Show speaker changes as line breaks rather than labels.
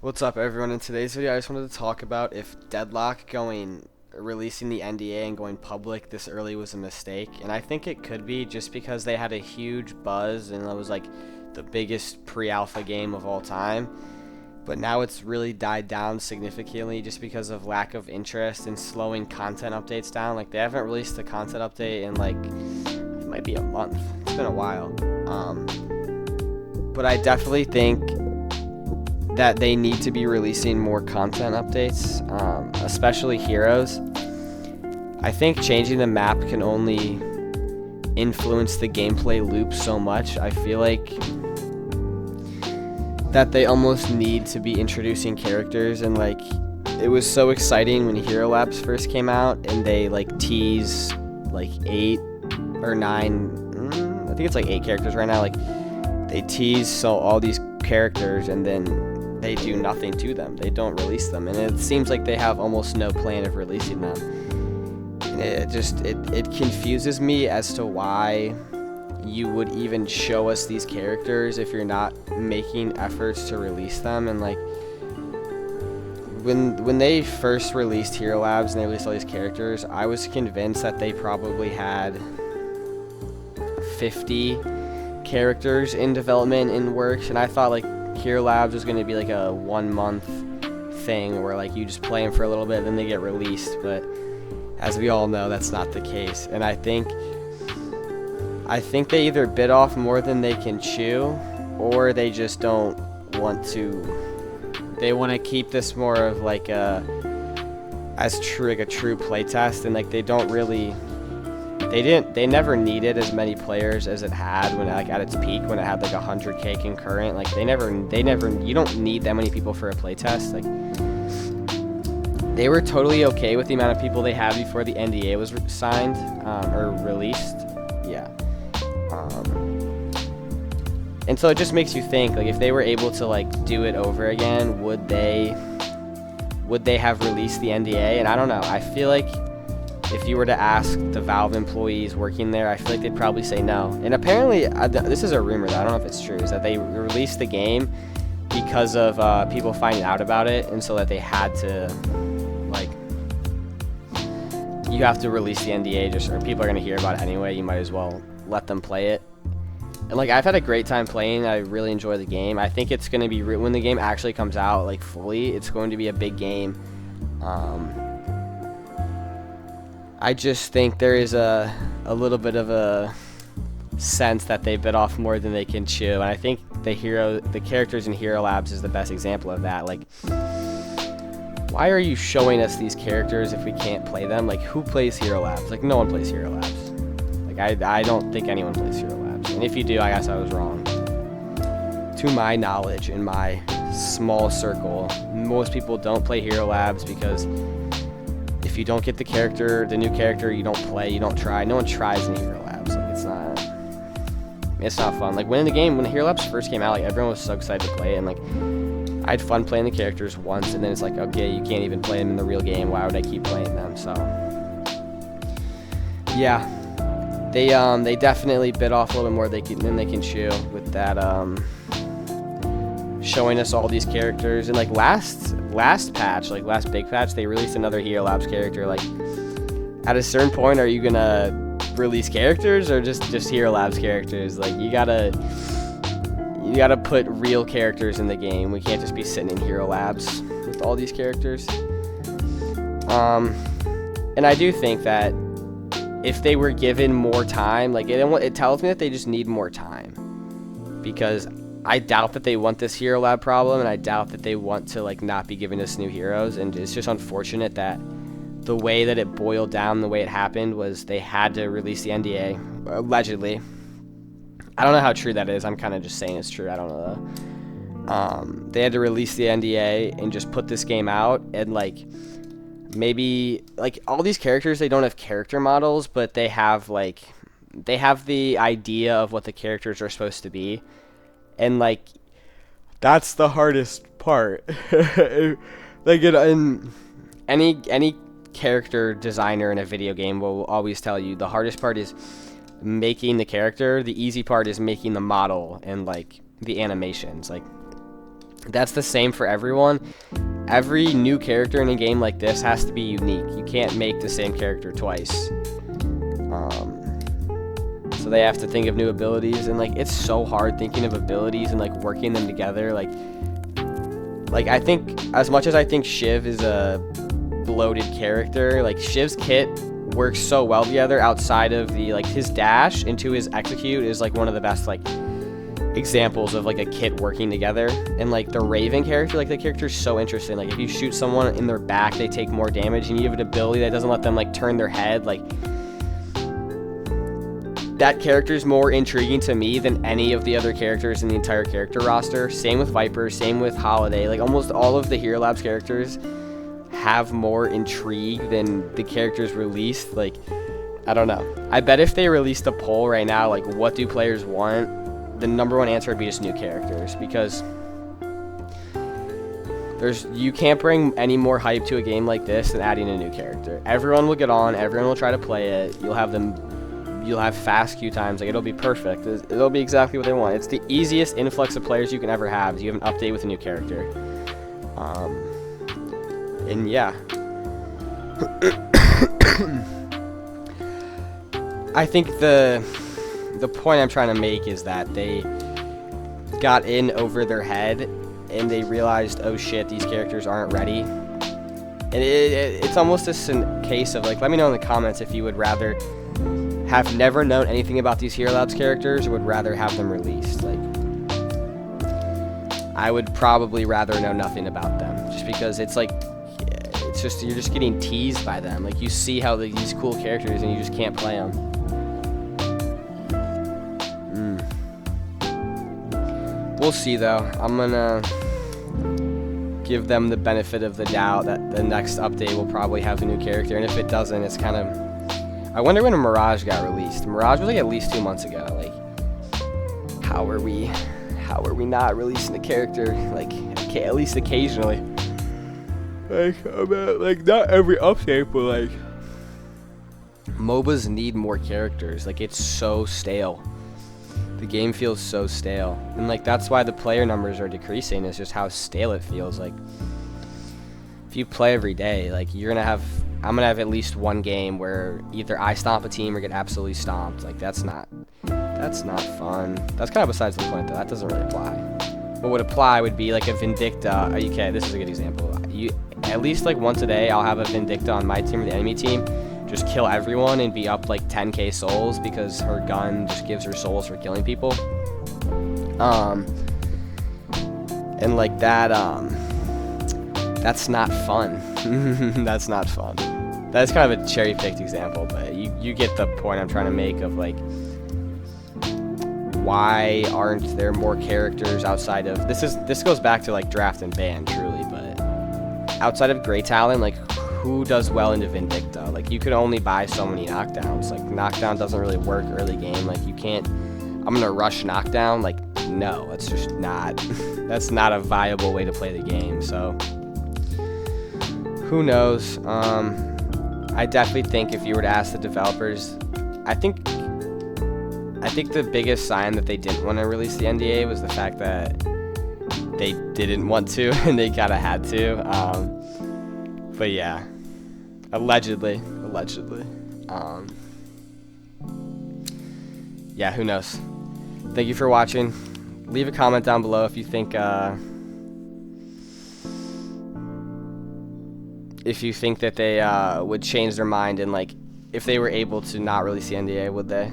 What's up, everyone? In today's video, I just wanted to talk about if Deadlock releasing the NDA and going public this early was a mistake. And I think it could be, just because they had a huge buzz and it was like the biggest pre-alpha game of all time. But now it's really died down significantly just because of lack of interest and slowing content updates down. Like, they haven't released a content update in like, it might be a month. It's been a while. But I definitely think that they need to be releasing more content updates, especially heroes. I think changing the map can only influence the gameplay loop so much. I feel like that they almost need to be introducing characters, and like, it was so exciting when Hero Labs first came out and they like tease like 8 or 9, I think it's like 8 characters right now. Like, they tease all these characters and then they do nothing to them. They don't release them, and it seems like they have almost no plan of releasing them. And it confuses me as to why you would even show us these characters if you're not making efforts to release them. And like, when they first released Hero Labs and they released all these characters, I was convinced that they probably had 50 characters in development in works, and I thought like Hero Labs was going to be like a 1-month thing where like you just play them for a little bit and then they get released. But as we all know, that's not the case, and I think they either bit off more than they can chew, or they just don't want to. They want to keep this more of like a true playtest, and like they never needed as many players as it had when like at its peak, when it had like 100k concurrent. Like, you don't need that many people for a playtest. Like, they were totally okay with the amount of people they had before the NDA was signed or released. Yeah. And so it just makes you think, like, if they were able to like do it over again, would they have released the NDA? And I don't know. I feel like if you were to ask the Valve employees working there, I feel like they'd probably say no. And apparently, this is a rumor, though, I don't know if it's true, is that they released the game because of people finding out about it, and so that they had to, like, you have to release the NDA, or people are going to hear about it anyway, you might as well let them play it. And like, I've had a great time playing. I really enjoy the game. I think it's going to be, when the game actually comes out, like, fully, it's going to be a big game. I just think there is a little bit of a sense that they bit off more than they can chew, and I think the characters in Hero Labs is the best example of that. Like, why are you showing us these characters if we can't play them? Like, who plays Hero Labs? Like, no one plays Hero Labs. Like, I don't think anyone plays Hero Labs, and if you do, I guess I was wrong. To my knowledge, in my small circle, most people don't play Hero Labs because if you don't get the new character, you don't play, you don't try. No one tries in Hero Labs. Like, it's not fun. Like, when Hero Labs first came out, like, everyone was so excited to play it, and like, I had fun playing the characters once, and then it's like, okay, you can't even play them in the real game. Why would I keep playing them? So yeah, they definitely bit off a little bit more than they can chew with that, showing us all these characters. And like, last patch, like last big patch, they released another Hero Labs character. Like, at a certain point, are you gonna release characters or just Hero Labs characters? Like, you gotta put real characters in the game. We can't just be sitting in Hero Labs with all these characters. And I do think that if they were given more time, like, it tells me that they just need more time, because I doubt that they want this Hero Lab problem, and I doubt that they want to like not be giving us new heroes. And it's just unfortunate that the way that it boiled down, the way it happened, was they had to release the NDA, allegedly. I don't know how true that is. I'm kind of just saying it's true. I don't know though. They had to release the NDA and just put this game out, and like, maybe like all these characters, they don't have character models, but they have the idea of what the characters are supposed to be. And like, that's the hardest part. Like, in any character designer in a video game will always tell you the hardest part is making the character. The easy part is making the model and like the animations. Like, That's the same for everyone. Every new character in a game like this has to be unique. You can't make the same character twice. So they have to think of new abilities, and like it's so hard thinking of abilities and like working them together. Like I think, as much as I think Shiv is a bloated character, like Shiv's kit works so well together outside of the like his dash into his execute is like one of the best like examples of like a kit working together. And like the Raven character, like the character is so interesting. Like if you shoot someone in their back, they take more damage, and you have an ability that doesn't let them like turn their head. Like that character is more intriguing to me than any of the other characters in the entire character roster. Same with Viper, same with Holiday. Like almost all of the Hero Labs characters have more intrigue than the characters released. Like, I don't know. I bet if they released a poll right now, like what do players want, the number one answer would be just new characters, because you can't bring any more hype to a game like this than adding a new character. Everyone will get on, everyone will try to play it. You'll have fast queue times. Like, it'll be perfect. It'll be exactly what they want. It's the easiest influx of players you can ever have. You have an update with a new character. And yeah. I think the point I'm trying to make is that they got in over their head and they realized, oh shit, these characters aren't ready. And it's almost a case of like, let me know in the comments if you would rather have never known anything about these Hero Labs characters or would rather have them released. Like, I would probably rather know nothing about them, just because it's like, it's just, you're just getting teased by them. Like, you see how these cool characters and you just can't play them. We'll see though. I'm gonna give them the benefit of the doubt that the next update will probably have a new character, and if it doesn't, it's kind of, I wonder when Mirage got released. Mirage was like at least 2 months ago. Like, how are we not releasing a character, like, at least occasionally? Like, not every update, but like, MOBAs need more characters. Like, it's so stale. The game feels so stale, and like that's why the player numbers are decreasing. It's just how stale it feels. Like, if you play every day, like I'm gonna have at least one game where either I stomp a team or get absolutely stomped. Like, that's not fun. That's kind of besides the point though. That doesn't really apply. What would apply would be like a Vindicta. Okay, this is a good example. At least like once a day, I'll have a Vindicta on my team or the enemy team. Just kill everyone and be up like 10k souls because her gun just gives her souls for killing people. And like that, that's not fun. That's not fun. That's kind of a cherry-picked example, but you get the point I'm trying to make of like, why aren't there more characters outside of, this goes back to like draft and ban truly, but outside of Grey Talon, like, who does well into Vindicta? Like, you could only buy so many knockdowns. Like, knockdown doesn't really work early game. Like, you can't, I'm gonna rush knockdown. Like, no, that's just not, that's not a viable way to play the game. So, who knows? I definitely think if you were to ask the developers, I think the biggest sign that they didn't want to release the NDA was the fact that they didn't want to and they kind of had to. But yeah, allegedly. Yeah, who knows? Thank you for watching. Leave a comment down below if you think that they would change their mind, and like if they were able to not release the NDA, would they?